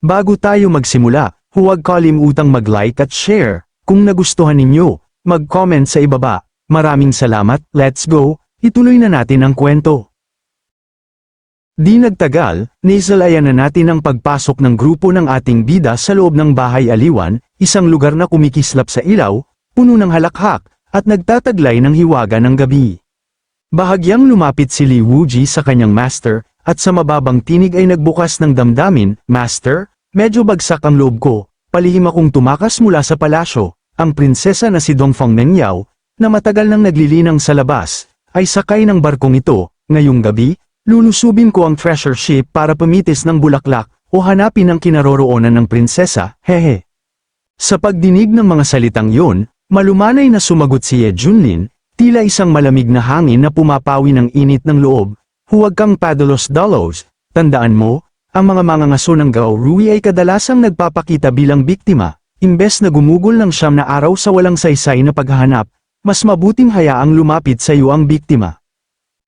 Bago tayo magsimula, huwag kalimutang mag-like at share. Kung nagustuhan ninyo, mag-comment sa ibaba. Maraming salamat, let's go, ituloy na natin ang kwento. Di nagtagal, naisalayan na natin ang pagpasok ng grupo ng ating bida sa loob ng bahay aliwan, isang lugar na kumikislap sa ilaw, puno ng halakhak, at nagtataglay ng hiwaga ng gabi. Bahagyang lumapit si Li Wuji sa kanyang master, at sa mababang tinig ay nagbukas ng damdamin, "Master, medyo bagsak ang loob ko, palihim akong tumakas mula sa palasyo." Ang prinsesa na si Dongfang Mengyao, na matagal nang naglilinang sa labas, ay sakay ng barkong ito. "Ngayong gabi, lulusubin ko ang treasure ship para pumitis ng bulaklak, o hanapin ang kinaroroonan ng prinsesa, hehe." Sa pagdinig ng mga salitang yun, malumanay na sumagot si Ye Junlin, tila isang malamig na hangin na pumapawi ng init ng loob. "Huwag kang padalos-dalos, tandaan mo, ang mga mangangaso ng Gao Rui ay kadalasang nagpapakita bilang biktima, imbes na gumugol ng 9 na araw sa walang saysay na paghahanap, mas mabuting hayaang lumapit sa iyo ang biktima."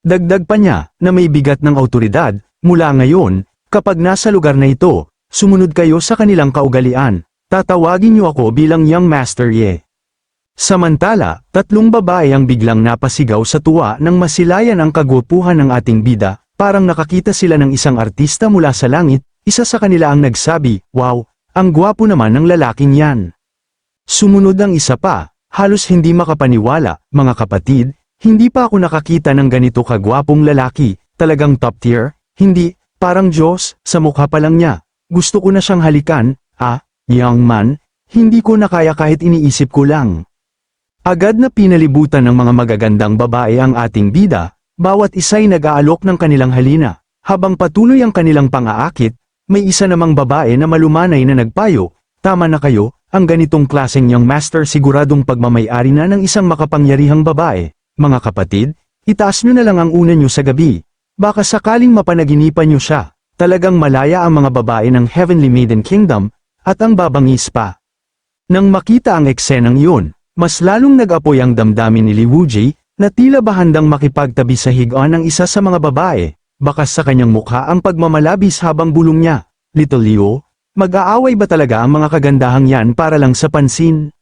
Dagdag pa niya, na may bigat ng awtoridad, "Mula ngayon, kapag nasa lugar na ito, sumunod kayo sa kanilang kaugalian, tatawagin niyo ako bilang Young Master Ye." Samantala, 3 babae ang biglang napasigaw sa tuwa nang masilayan ang kagwapuhan ng ating bida, parang nakakita sila ng isang artista mula sa langit. Isa sa kanila ang nagsabi, "Wow, ang gwapo naman ng lalaking yan." Sumunod ang isa pa, halos hindi makapaniwala, "Mga kapatid, hindi pa ako nakakita ng ganito kagwapong lalaki, talagang top tier, hindi, parang Diyos, sa mukha pa lang niya. Gusto ko na siyang halikan, young man, hindi ko na kaya kahit iniisip ko lang." Agad na pinalibutan ng mga magagandang babae ang ating bida, bawat isa'y nag-aalok ng kanilang halina. Habang patuloy ang kanilang pang-aakit, may isa namang babae na malumanay na nagpayo, "Tama na kayo, ang ganitong klaseng young master siguradong pagmamay-ari na ng isang makapangyarihang babae. Mga kapatid, itaas nyo na lang ang una nyo sa gabi. Baka sakaling mapanaginipan nyo siya." Talagang malaya ang mga babae ng Heavenly Maiden Kingdom, at ang babangis pa. Nang makita ang eksenang yun, mas lalong nag-apoy ang damdamin ni Li Wuji, na tila ba handang makipagtabi sa higaan ng isa sa mga babae, bakas sa kanyang mukha ang pagmamalabis habang bulong niya, "Little Liu, mag-aaway ba talaga ang mga kagandahang yan para lang sa pansin?"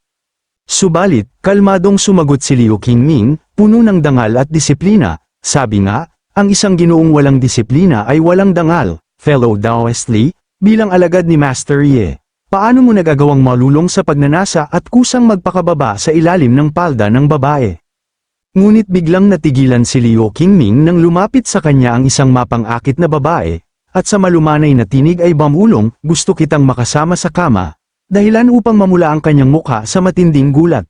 Subalit, kalmadong sumagot si Liu Qingming, puno ng dangal at disiplina, "Sabi nga, ang isang ginoong walang disiplina ay walang dangal, fellow Daoist Li, bilang alagad ni Master Ye. Paano mo nagagawang malulong sa pagnanasa at kusang magpakababa sa ilalim ng palda ng babae?" Ngunit biglang natigilan si Liu Qingming nang lumapit sa kanya ang isang mapang-akit na babae, at sa malumanay na tinig ay bumulong, "Gusto kitang makasama sa kama," dahilan upang mamula ang kanyang mukha sa matinding gulat.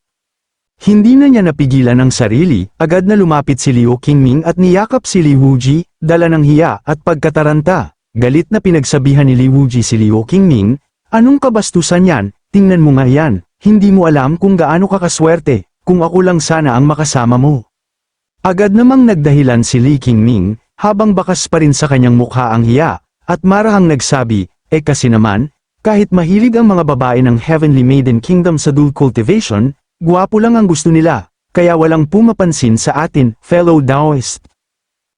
Hindi na niya napigilan ang sarili, agad na lumapit si Liu Qingming at niyakap si Li Wuji, dala ng hiya at pagkataranta. Galit na pinagsabihan ni Li Wuji si Liu Qingming, "Anong kabastusan yan? Tingnan mo nga yan, hindi mo alam kung gaano ka kaswerte, kung ako lang sana ang makasama mo." Agad namang nagdahilan si Li Qingming, habang bakas pa rin sa kanyang mukha ang hiya, at marahang nagsabi, kasi naman, kahit mahilig ang mga babae ng Heavenly Maiden Kingdom sa dual cultivation, gwapo lang ang gusto nila, kaya walang pumapansin sa atin, fellow Daoist."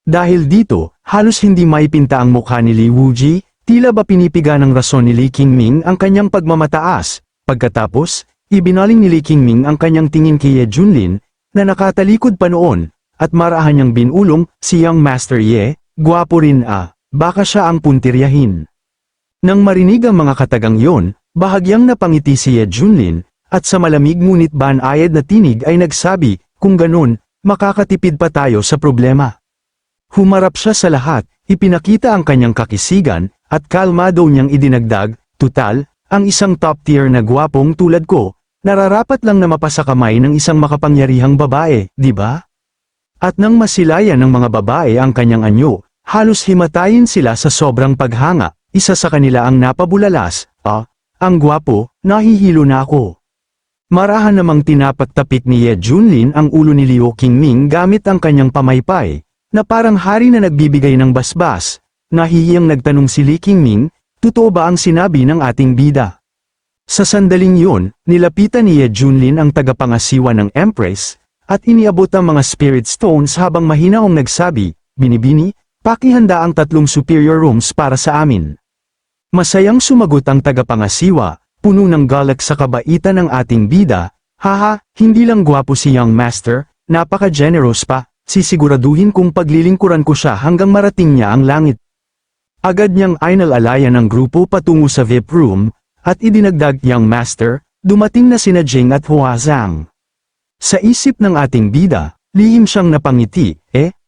Dahil dito, halos hindi maipinta ang mukha ni Li Wuji, tila ba pinipiga ng rason ni Li Qingming ang kanyang pagmamataas. Pagkatapos, ibinaling ni Li Qingming ang kanyang tingin kay Ye Junlin, na nakatalikod pa noon, at marahan niyang binulong, "Si Young Master Ye, gwapo rin baka siya ang puntiryahin." Nang marinig ang mga katagang yon, bahagyang napangiti si Ye Junlin, at sa malamig ngunit banayad na tinig ay nagsabi, "Kung ganun, makakatipid pa tayo sa problema." Humarap siya sa lahat, ipinakita ang kanyang kakisigan, at kalmado niyang idinagdag, "Tutal, ang isang top-tier na gwapong tulad ko, nararapat lang na mapasa kamay ng isang makapangyarihang babae, di ba?" At nang masilayan ng mga babae ang kanyang anyo, halos himatayin sila sa sobrang paghanga. Isa sa kanila ang napabulalas, "Ang gwapo, nahihilo na ako." Marahan namang tinapagtapik ni Ye Junlin ang ulo ni Liu Qingming gamit ang kanyang pamaypay, na parang hari na nagbibigay ng basbas. Nahihiyang nagtanong si Li Qingming, "Totoo ba ang sinabi ng ating bida?" Sa sandaling yun, nilapitan ni Ye Junlin ang tagapangasiwa ng Empress, at iniabot ang mga spirit stones habang mahinaong nagsabi, "Binibini, pakihanda ang 3 superior rooms para sa amin." Masayang sumagot ang tagapangasiwa, puno ng galak sa kabaitan ng ating bida. Haha, hindi lang gwapo si Young Master, napaka-generous pa, sisiguraduhin kong paglilingkuran ko siya hanggang marating niya ang langit. Agad niyang inalalayan ng grupo patungo sa VIP room, at idinagdag, Young Master, dumating na sina Jing at Hua Zhang. Sa isip ng ating bida, lihim siyang napangiti,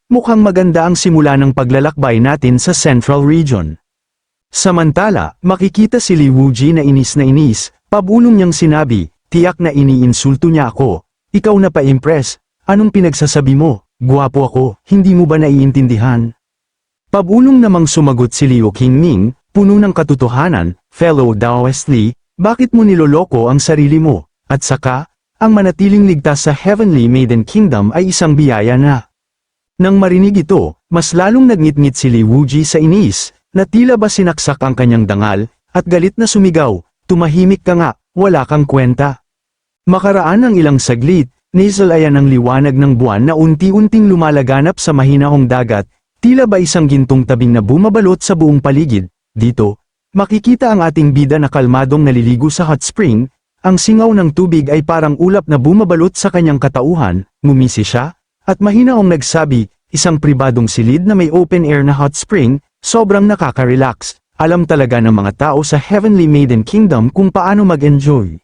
mukhang maganda ang simula ng paglalakbay natin sa Central Region. Samantala, makikita si Li Wuji na inis, pabulong niyang sinabi, tiyak na iniinsulto niya ako. Ikaw na pa-impress, anong pinagsasabi mo? Gwapo ako, hindi mo ba naiintindihan? Pabulong namang sumagot si Liu Qingming, puno ng katotohanan, fellow Daoist Li, bakit mo niloloko ang sarili mo? At saka, ang manatiling ligtas sa Heavenly Maiden Kingdom ay isang biyaya na. Nang marinig ito, mas lalong nagngit-ngit si Li Wuji sa inis, na tila ba sinaksak ang kanyang dangal, at galit na sumigaw, tumahimik ka nga, wala kang kwenta. Makaraan ng ilang saglit, nasalayan ang liwanag ng buwan na unti-unting lumalaganap sa mahinahong dagat, tila ba isang gintong tabing na bumabalot sa buong paligid. Dito, makikita ang ating bida na kalmadong naliligo sa hot spring, ang singaw ng tubig ay parang ulap na bumabalot sa kanyang katauhan, ngumisi siya, at mahinaong nagsabi, isang pribadong silid na may open air na hot spring, sobrang nakaka-relax. Alam talaga ng mga tao sa Heavenly Maiden Kingdom kung paano mag-enjoy.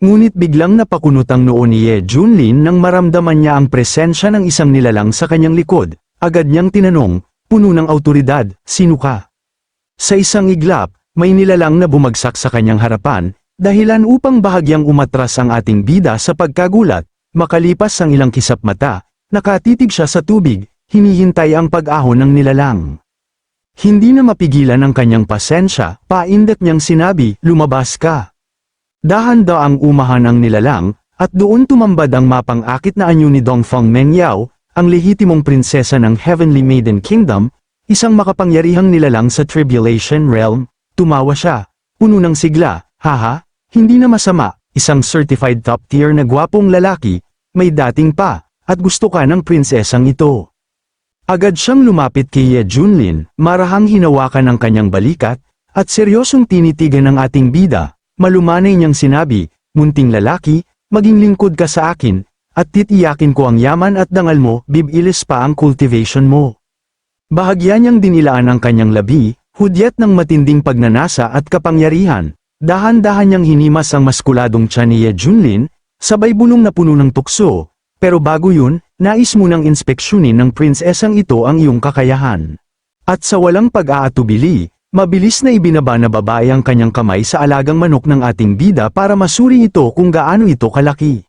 Ngunit biglang napakunot ang noo ni Ye Junlin nang maramdaman niya ang presensya ng isang nilalang sa kanyang likod. Agad niyang tinanong, puno ng autoridad, sino ka? Sa isang iglap, may nilalang na bumagsak sa kanyang harapan, dahilan upang bahagyang umatras ang ating bida sa pagkagulat. Makalipas ang ilang kisap mata, nakatitig siya sa tubig, hinihintay ang pag-ahon ng nilalang. Hindi na mapigilan ang kanyang pasensya, paindat niyang sinabi, lumabas ka. Dahan-daang umahan ang nilalang, at doon tumambad ang mapang-akit na anyo ni Dongfang Mengyao, ang lehitimong prinsesa ng Heavenly Maiden Kingdom, isang makapangyarihang nilalang sa Tribulation Realm. Tumawa siya, puno ng sigla, haha, hindi na masama, isang certified top tier na gwapong lalaki, may dating pa, at gusto ka ng prinsesang ito. Agad siyang lumapit kay Ye Junlin, marahang hinawakan ang kanyang balikat, at seryosong tinitigan ng ating bida, malumanay niyang sinabi, munting lalaki, maging lingkod ka sa akin, at titiyakin ko ang yaman at dangal mo, bibilis pa ang cultivation mo. Bahagya niyang dinilaan ang kanyang labi, hudyat ng matinding pagnanasa at kapangyarihan, dahan-dahan niyang hinimas ang maskuladong tiyan ni Ye Junlin, sabay bulong na puno ng tukso. Pero bago yun, nais munang inspeksyonin ng prinsesang ito ang iyong kakayahan. At sa walang pag-aatubili, mabilis na ibinaba na babae ang kanyang kamay sa alagang manok ng ating bida para masuri ito kung gaano ito kalaki.